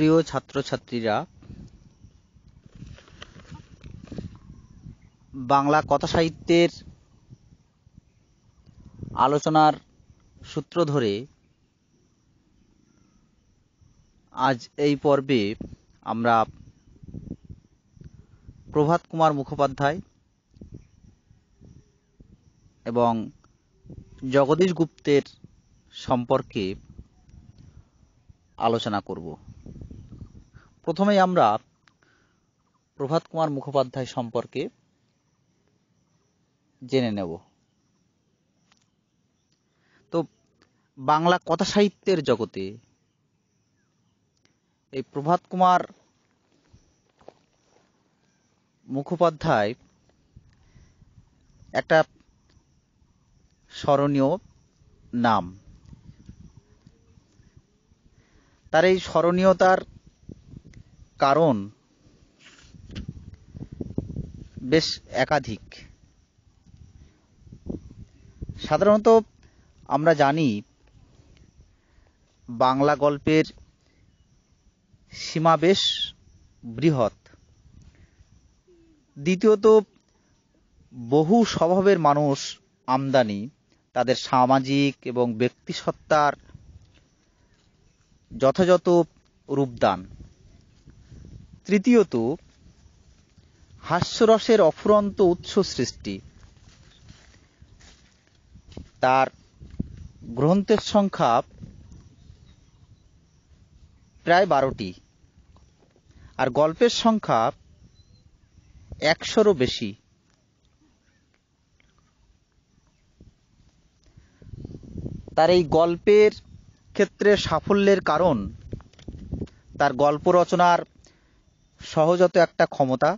প্রিয় ছাত্রছাত্রীরা, বাংলা কথা সাহিত্যের আলোচনার সূত্র ধরে আজ এই পর্বে আমরা প্রভাত কুমার মুখোপাধ্যায় এবং জগদীশ গুপ্তের সম্পর্কে আলোচনা করব। প্রথমেই আমরা প্রভাত কুমার মুখোপাধ্যায় সম্পর্কে জেনে নেব। তো বাংলা কথা সাহিত্যের জগতে এই প্রভাত কুমার মুখোপাধ্যায় একটা স্মরণীয় নাম। তার এই স্মরণীয়তার কারণ বেশ একাধিক। সাধারণত আমরা জানি বাংলা গল্পের সীমা বেশ বৃহৎ। দ্বিতীয়ত, বহু স্বভাবের মানুষ আমদানি, তাদের সামাজিক এবং ব্যক্তিসত্তার যথাযথ রূপদান। তৃতীয়ত, হাস্যরসের অফুরন্ত উৎস সৃষ্টি। তার গ্রন্থের সংখ্যা প্রায় 12টি, আর গল্পের সংখ্যা 100-রও বেশি। তার এই গল্পের ক্ষেত্রে সাফল্যের কারণ তার গল্প রচনার সহজাত একটা ক্ষমতা,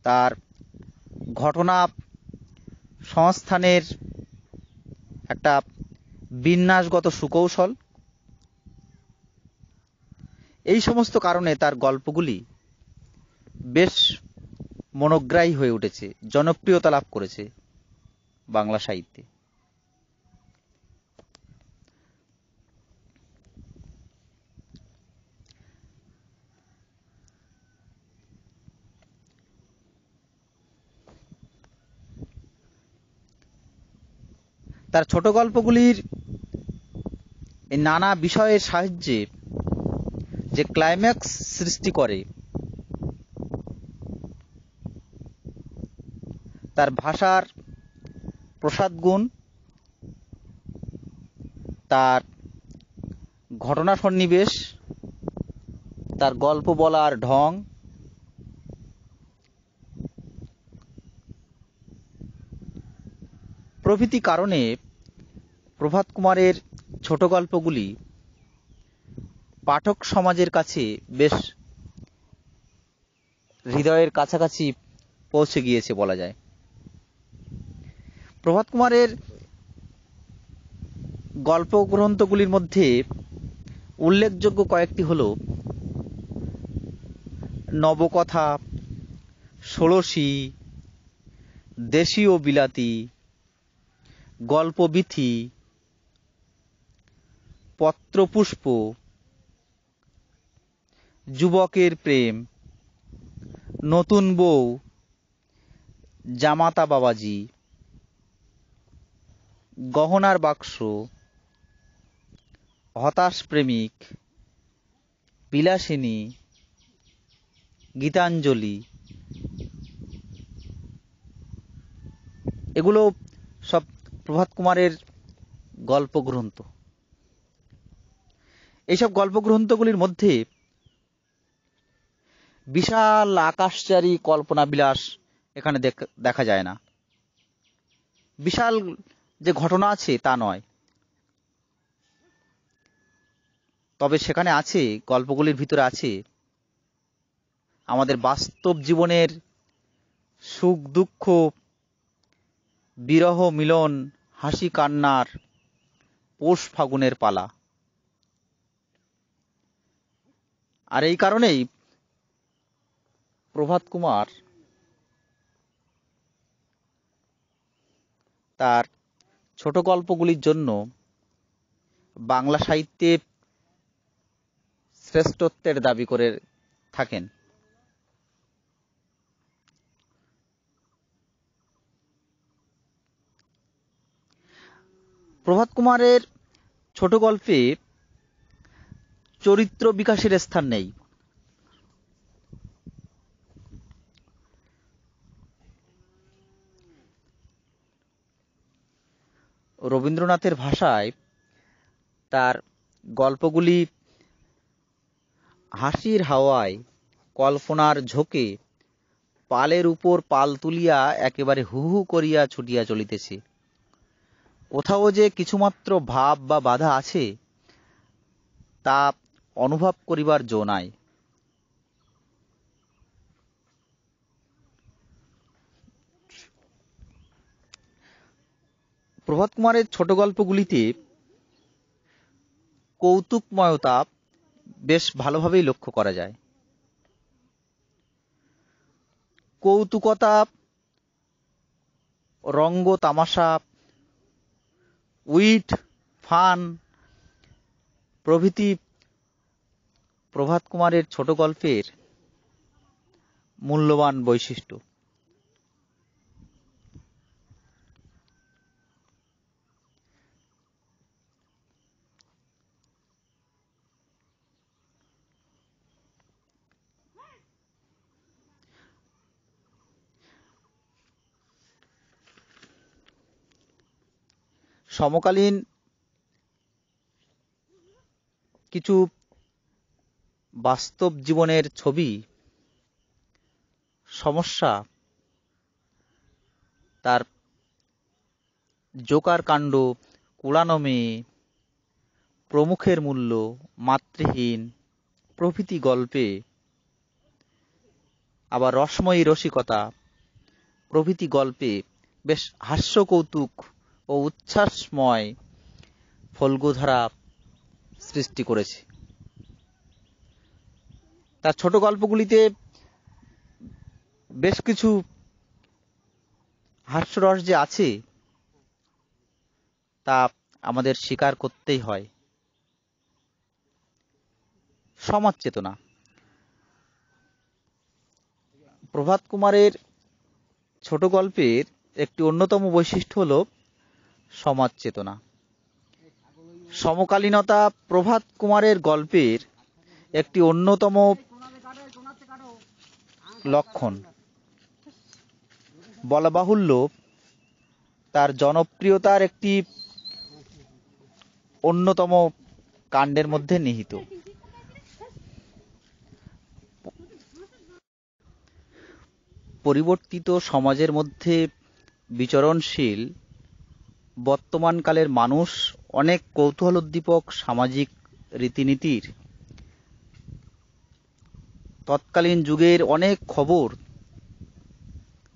তার ঘটনা সংস্থানের একটা বিন্যাসগত সুকৌশল। এই সমস্ত কারণে তার গল্পগুলি বেশ মনোগ্রাহী হয়ে উঠেছে, জনপ্রিয়তা লাভ করেছে বাংলা সাহিত্যে। তার ছোট গল্পগুলির নানা বিষয়ের সাহায্যে যে ক্লাইম্যাক্স সৃষ্টি করে, তার ভাষার প্রসাদ গুণ, তার ঘটনা সন্নিবেশ, তার গল্প বলার ঢং, প্রভৃতি কারণে প্রভাত কুমারের ছোট গল্পগুলি পাঠক সমাজের কাছে বেশ হৃদয়ের কাছাকাছি পৌঁছে গিয়েছে বলা যায়। প্রভাত কুমারের গল্প গ্রন্থগুলির মধ্যে উল্লেখযোগ্য কয়েকটি হল নবকথা, ষোড়শী, দেশীয় বিলাতি, গল্পবিথি, পত্রপুষ্প, যুবকের প্রেম, নতুন বউ, জামাতা বাবাজি, গহনার বাক্স, হতাশ প্রেমিক, বিলাসিনী, গীতাঞ্জলি। এগুলো সব প্রভাত কুমারের গল্পগ্রন্থ। এইসব গল্পগ্রন্থগুলির মধ্যে বিশাল আকাশচারী কল্পনা বিলাস এখানে দেখা যায় না। বিশাল যে ঘটনা আছে তা নয়, তবে সেখানে আছে, গল্পগুলির ভিতরে আছে আমাদের বাস্তব জীবনের সুখ দুঃখ, বিরহ মিলন, হাসি কান্নার পৌষ ফাগুনের পালা। আর এই কারণেই প্রভাত কুমার তার ছোট গল্পগুলির জন্য বাংলা সাহিত্যে শ্রেষ্ঠত্বের দাবি করে থাকেন। প্রভাত কুমারের ছোট গল্পে চরিত্র বিকাশের স্থান নেই। রবীন্দ্রনাথের ভাষায় তার গল্পগুলি হাসির হাওয়ায়, কল্পনার ঝোঁকে পালের উপর পাল তুলিয়া একেবারে হু হু করিয়া ছুটিয়া চলিতেছে। কোথাও যে কিছুমাত্র ভাব বা বাধা আছে তা অনুভব করিবার জো নাই। প্রভাত কুমারের ছোট গল্পগুলিতে কৌতুকময়তা বেশ ভালোভাবেই লক্ষ্য করা যায়। কৌতুকতা, রঙ্গ তামাশা, উইট, ফান প্রভৃতি প্রভাত কুমারের ছোট গল্পের মূল্যবান বৈশিষ্ট্য। সমকালীন কিছু বাস্তব জীবনের ছবি, সমস্যা, তার জোকার কাণ্ড, কুড়ানো মেয়ে, প্রমুখের মূল্য, মাতৃহীন প্রভৃতি গল্পে, আবার রসময়ী রসিকতা প্রভৃতি গল্পে বেশ হাস্য কৌতুক ও উচ্ছ্বাসময় ফল্গুধারা সৃষ্টি করেছে। তার ছোট গল্পগুলিতে বেশ কিছু হাস্যরস যে আছে তা আমাদের স্বীকার করতেই হয়। সমাজ চেতনা, প্রভাত কুমারের ছোট গল্পের একটি অন্যতম বৈশিষ্ট্য হল সমাজ চেতনা। সমকালীনতা প্রভাত কুমারের গল্পের একটি অন্যতম লক্ষণ। বলা বাহুল্য, তার জনপ্রিয়তার একটি অন্যতম কাণ্ডের মধ্যে নিহিত। পরিবর্তিত সমাজের মধ্যে বিচরণশীল বর্তমানকালের মানুষ অনেক কৌতূহলোদ্দীপক সামাজিক রীতিনীতির, তৎকালীন যুগের অনেক খবর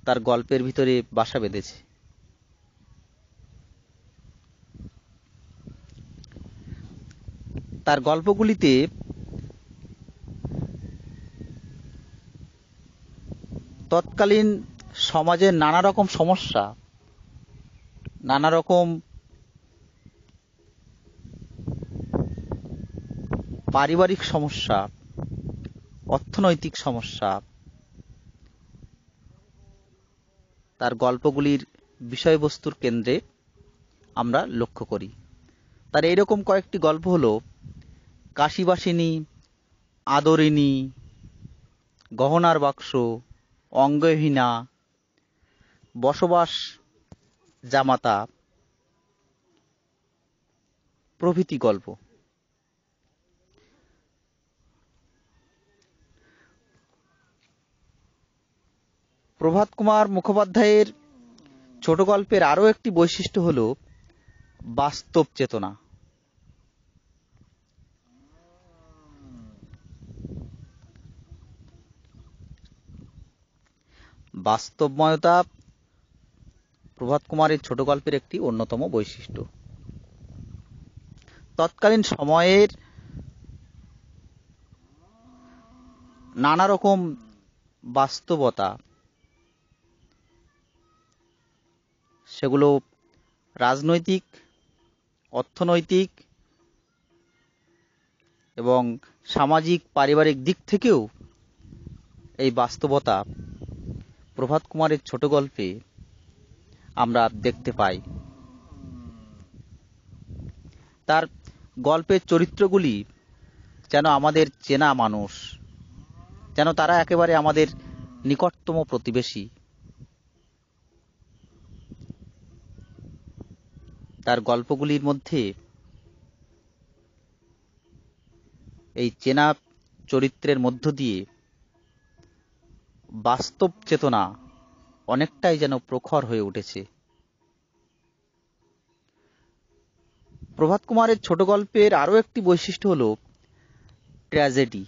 তার গল্পের ভিতরে বাসা বেঁধেছে। তার গল্পগুলিতে তৎকালীন সমাজের নানা রকম সমস্যা, নানা রকম পারিবারিক সমস্যা, অর্থনৈতিক সমস্যা তার গল্পগুলির বিষয়বস্তুর কেন্দ্রে আমরা লক্ষ্য করি। তার এইরকম কয়েকটি গল্প হল কাশীবাসিনী, আদরিনী, গহনার বাক্স, অঙ্গহীনা, বসবাস জামাতা প্রভৃতি গল্প। প্রভাত কুমার মুখোপাধ্যায়ের ছোট গল্পের আরও একটি বৈশিষ্ট্য হল বাস্তব চেতনা। বাস্তবময়তা প্রভাত কুমারের ছোট গল্পের একটি অন্যতম বৈশিষ্ট্য। তৎকালীন সময়ের নানা রকম বাস্তবতা, সেগুলো রাজনৈতিক, অর্থনৈতিক, এবং সামাজিক পারিবারিক দিক থেকেও এই বাস্তবতা প্রভাত কুমারের ছোট গল্পে আমরা দেখতে পাই। তার গল্পের চরিত্রগুলি যেন আমাদের চেনা মানুষ, যেন তারা একেবারে আমাদের নিকটতম প্রতিবেশী। তার গল্পগুলির মধ্যে এই চেনা চরিত্রের মধ্য দিয়ে বাস্তব চেতনা অনেকটাই যেন প্রখর হয়ে উঠেছে। প্রভাত কুমারের ছোট গল্পের আরও একটি বৈশিষ্ট্য হল ট্র্যাজেডি।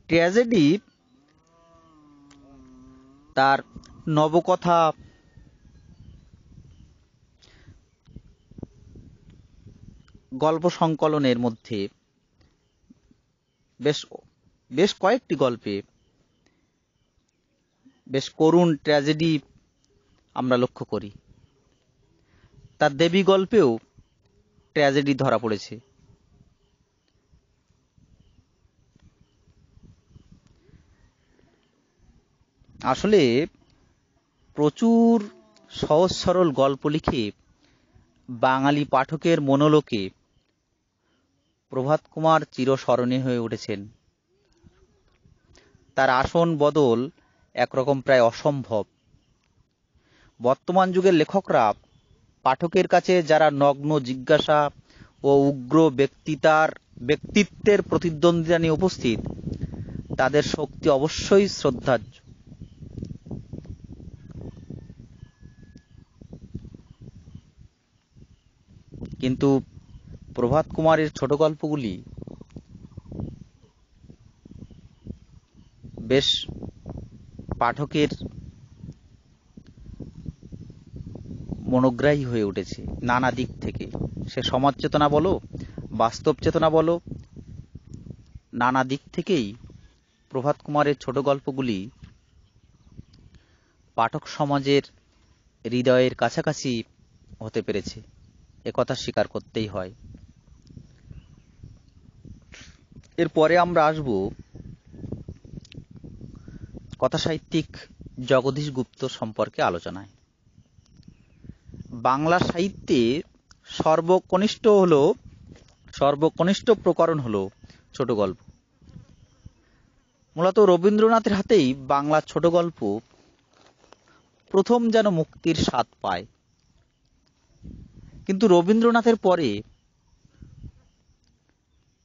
ট্র্যাজেডি তার নবকথা, গল্প সংকলনের মধ্যে বেশ কয়েকটি গল্পে বেশ করুণ ট্র্যাজেডি আমরা লক্ষ্য করি। তার দেবী গল্পেও ট্র্যাজেডি ধরা পড়েছে। আসলে প্রচুর সহজ সরল গল্প লিখে বাঙালি পাঠকের মনোলোকে প্রভাত কুমার চিরস্মরণীয় হয়ে উঠেছেন। তার আসন বদল একরকম প্রায় অসম্ভব। বর্তমান যুগের লেখকরা পাঠকের কাছে যারা নগ্ন জিজ্ঞাসা ও উগ্র ব্যক্তিত্বের প্রতিদ্বন্দ্বিতা নিয়ে উপস্থিত, তাদের শক্তি অবশ্যই শ্রদ্ধার্য। কিন্তু প্রভাত কুমারের ছোট গল্পগুলি বেশ পাঠকের মনোগ্রাহী হয়ে উঠেছে নানা দিক থেকে। সে সমাজ চেতনা বলো, বাস্তব চেতনা বলো, নানা দিক থেকেই প্রভাত কুমারের ছোট গল্পগুলি পাঠক সমাজের হৃদয়ের কাছাকাছি হতে পেরেছে, একথা স্বীকার করতেই হয়। এরপরে আমরা আসব কথাসাহিত্যিক জগদীশ গুপ্ত সম্পর্কে আলোচনায়। বাংলা সাহিত্যে সর্বকনিষ্ঠ প্রকরণ হল ছোট গল্প। মূলত রবীন্দ্রনাথের হাতেই বাংলা ছোট গল্প প্রথম যেন মুক্তির স্বাদ পায়। কিন্তু রবীন্দ্রনাথের পরে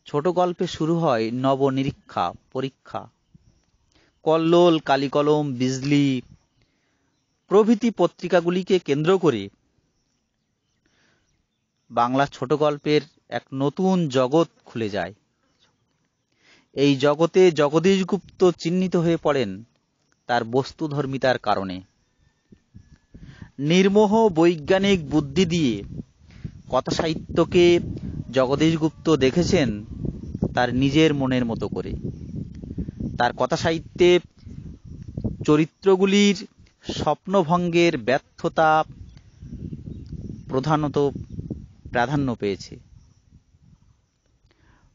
ছোট গল্পে শুরু হয় নবনিরীক্ষা, পরীক্ষা। কল্লোল, কালিকলম, বিজলি প্রভৃতি পত্রিকাগুলিকে কেন্দ্র করে বাংলা ছোট গল্পের এক নতুন জগৎ খুলে যায়। এই জগতে জগদীশ গুপ্ত চিহ্নিত হয়ে পড়েন তার বস্তুধর্মিতার কারণে। নির্মোহ বৈজ্ঞানিক বুদ্ধি দিয়ে কথাসাহিত্যকে জগদীশ গুপ্ত দেখেছেন তার নিজের মনের মতো করে। তার কথাসাহিত্যে চরিত্রগুলির স্বপ্নভঙ্গের ব্যর্থতা প্রধানত প্রাধান্য পেয়েছে।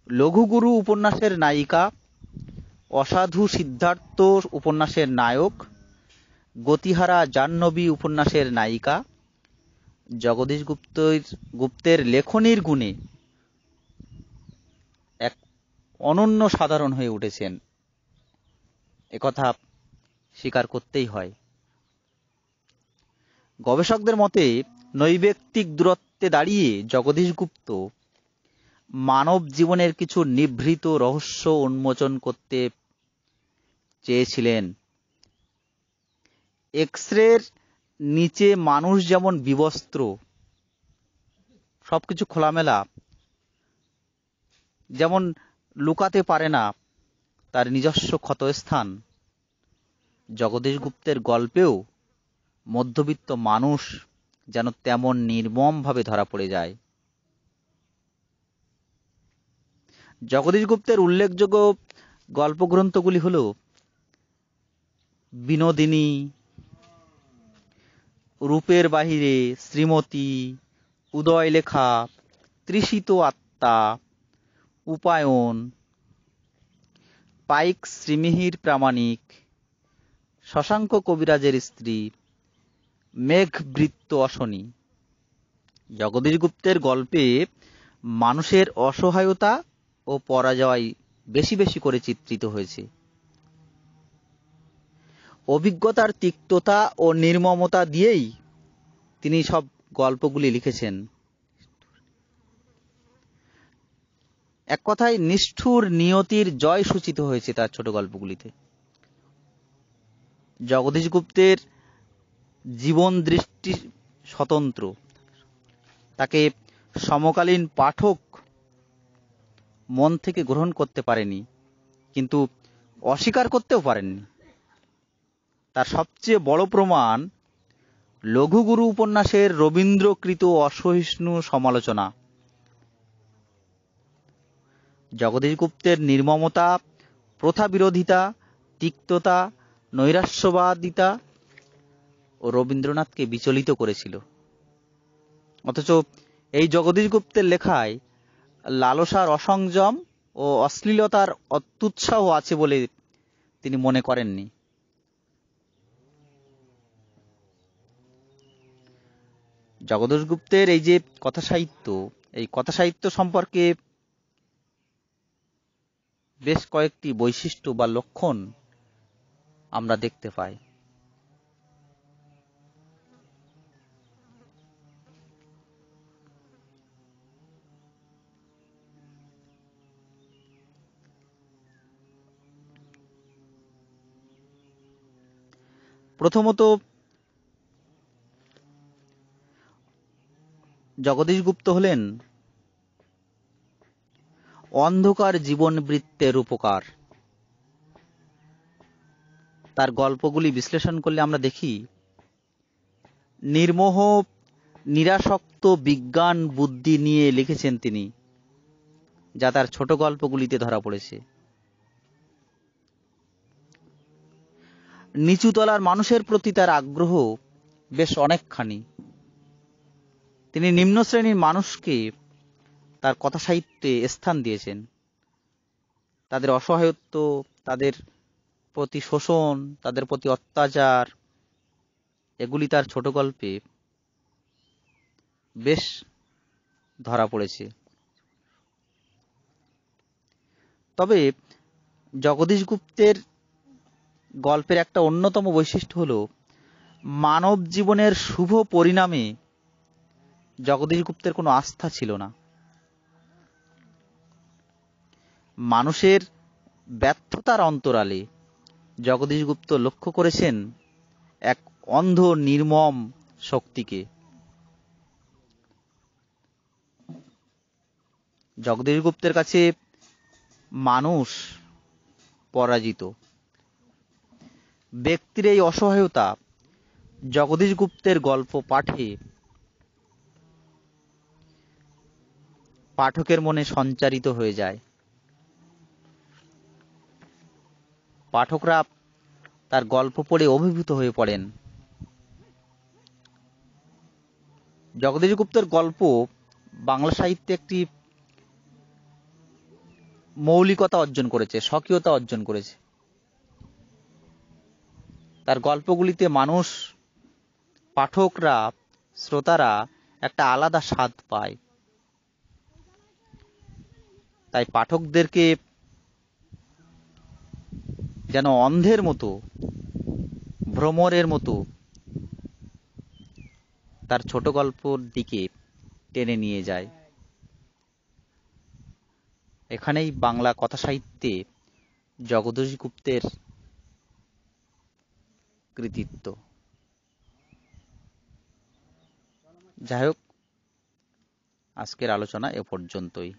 লঘুগুরু উপন্যাসের নায়িকা, অসাধু সিদ্ধার্থ উপন্যাসের নায়ক, গতিহারা জাহ্নবী উপন্যাসের নায়িকা জগদীশ গুপ্তের লেখনীর গুণে এক অনন্য সাধারণ হয়ে উঠেছেন, একথা স্বীকার করতেই হয়। গবেষকদের মতে নৈবেক্তিক দূরত্বে দাঁড়িয়ে জগদীশ গুপ্ত মানব জীবনের কিছু নিভৃত রহস্য উন্মোচন করতে চেয়েছিলেন। এক্সরের নিচে মানুষ যেমন বিবস্ত্র, সবকিছু খোলামেলা, যেমন লুকাতে পারে না তার নিজস্ব ক্ষতস্থান, জগদীশ গুপ্তের গল্পেও মধ্যবিত্ত মানুষ যেন তেমন নির্মমভাবে ধরা পড়ে যায়। জগদীশ গুপ্তের উল্লেখযোগ্য গল্পগ্রন্থগুলি হল বিনোদিনী, রূপের বাহিরে, শ্রীমতী, উদয় লেখা, তৃষিত আত্মা, উপায়ন, পাইক শ্রীমিহির প্রামাণিক, শশাঙ্ক কবিরাজের স্ত্রী, মেঘবৃত্ত অশনি। জগদীশ গুপ্তের গল্পে মানুষের অসহায়তা ও পরাজয় বেশি বেশি করে চিত্রিত হয়েছে। অভিজ্ঞতার তিক্ততা ও নির্মমতা দিয়েই তিনি সব গল্পগুলি লিখেছেন। এক কথায় নিষ্ঠুর নিয়তির জয় সূচিত হয়েছে তার ছোট গল্পগুলিতে। জগদীশ গুপ্তের জীবন দৃষ্টি স্বতন্ত্র, তাকে সমকালীন পাঠক মন থেকে গ্রহণ করতে পারেনি, কিন্তু অস্বীকার করতেও পারেননি। তার সবচেয়ে বড় প্রমাণ লঘুগুরু উপন্যাসের রবীন্দ্রকৃত অসহিষ্ণু সমালোচনা। জগদীশ গুপ্তের নির্মমতা, প্রথা বিরোধিতা, তিক্ততা, নৈরাশ্যবাদিতা ও রবীন্দ্রনাথকে বিচলিত করেছিল। অথচ এই জগদীশ গুপ্তের লেখায় লালসার অসংযম ও অশ্লীলতার অত্যুৎসাহ আছে বলে তিনি মনে করেননি। জগদীশ গুপ্তের এই যে কথাসাহিত্য, এই কথাসাহিত্য সম্পর্কে বেশ কয়েকটি বৈশিষ্ট্য বা লক্ষণ আমরা দেখতে পাই। প্রথমত, জগদীশ গুপ্ত হলেন অন্ধকার জীবন বৃত্তের উপকার। তার গল্পগুলি বিশ্লেষণ করলে আমরা দেখি নির্মোহ নিরাসক্ত বিজ্ঞান বুদ্ধি নিয়ে লিখেছেন তিনি, যা তার ছোট গল্পগুলিতে ধরা পড়েছে। নিচুতলার মানুষের প্রতি তার আগ্রহ বেশ অনেকখানি। তিনি নিম্ন শ্রেণীর মানুষকে তার কথা সাহিত্যে স্থান দিয়েছেন। তাদের অসহায়ত্ব, তাদের প্রতি শোষণ, তাদের প্রতি অত্যাচার, এগুলি তার ছোট গল্পে বেশ ধরা পড়েছে। তবে জগদীশ গুপ্তের গল্পের একটা অন্যতম বৈশিষ্ট্য হল মানব জীবনের শুভ পরিণামে জগদীশ গুপ্তের কোনো আস্থা ছিল না। মানুষের ব্যর্থতার অন্তরালে জগদীশ গুপ্ত লক্ষ্য করেছেন এক অন্ধ নির্মম শক্তিকে। জগদীশ গুপ্তের কাছে মানুষ পরাজিত। ব্যক্তির এই অসহায়তা জগদীশ গুপ্তের গল্প পাঠে পাঠকের মনে সঞ্চারিত হয়ে যায়। পাঠকরা তার গল্প পড়ে অভিভূত হয়ে পড়েন। জগদীশ গুপ্তের গল্প বাংলা সাহিত্যে একটি মৌলিকতা অর্জন করেছে, স্বকীয়তা অর্জন করেছে। তার গল্পগুলিতে মানুষ, পাঠকরা, শ্রোতারা একটা আলাদা স্বাদ পায়। তাই পাঠকদেরকে যেন অন্ধের মতো, ভ্রমরের মতো তার ছোট গল্পর দিকে টেনে নিয়ে যায়। এখানেই বাংলা কথা সাহিত্যে জগদীশ গুপ্তের কৃতিত্ব। যাই হোক, আজকের আলোচনা এ পর্যন্তই।